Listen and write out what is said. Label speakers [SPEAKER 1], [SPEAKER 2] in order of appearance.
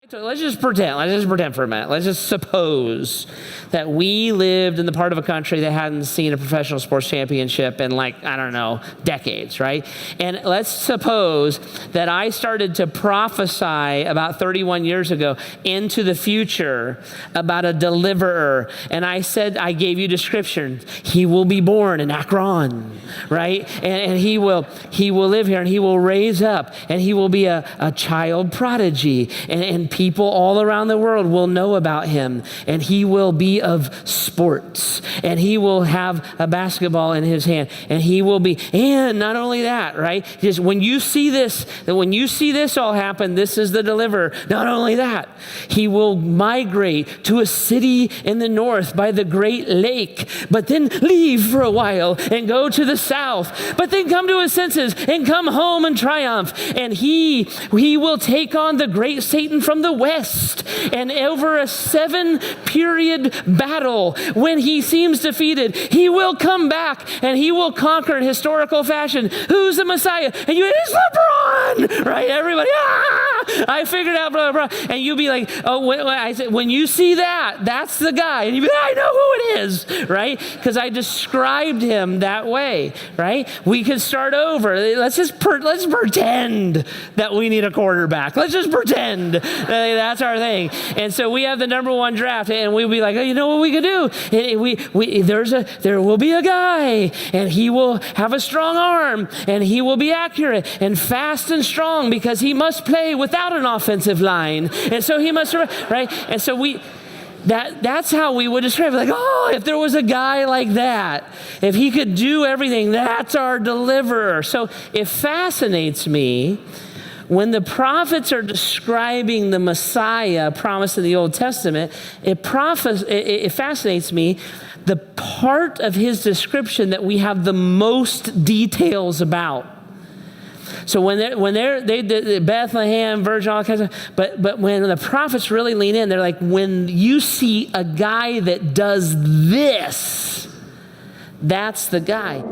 [SPEAKER 1] So let's just pretend for a minute. Let's just suppose that we lived in the part of a country that hadn't seen a professional sports championship in decades, right? And let's suppose that I started to prophesy about 31 years ago into the future about a deliverer. And I said, I gave you description. He will be born in Akron, right? And he will live here and he will raise up and he will be a child prodigy. And people all around the world will know about him, and he will be of sports, and he will have a basketball in his hand, and he will be, and not only that, right? Just when you see this all happen, this is the deliverer. Not only that, he will migrate to a city in the north by the Great Lake, but then leave for a while and go to the south, but then come to his senses and come home and triumph, and he will take on the great Satan from the west, and over a 7-period battle, when he seems defeated, he will come back and he will conquer in historical fashion. Who's the Messiah? And it's LeBron, right? Everybody, I figured out LeBron. And you'll be like, I said, when you see that, that's the guy. And you'll be like, I know who it is, right? Because I described him that way, right? We could start over. Let's pretend that we need a quarterback. Let's just pretend. That's our thing. And so we have the number 1 draft, and we'll be like, oh, you know what we could do? There will be a guy, and he will have a strong arm, and he will be accurate and fast and strong because he must play without an offensive line. And so he must, right? And so that's how we would describe it. Like, oh, if there was a guy like that, if he could do everything, that's our deliverer. So it fascinates me when the prophets are describing the Messiah promised in the Old Testament. It fascinates me the part of his description that we have the most details about. So when they Bethlehem, virgin, all kinds of, but when the prophets really lean in, they're like, when you see a guy that does this, that's the guy.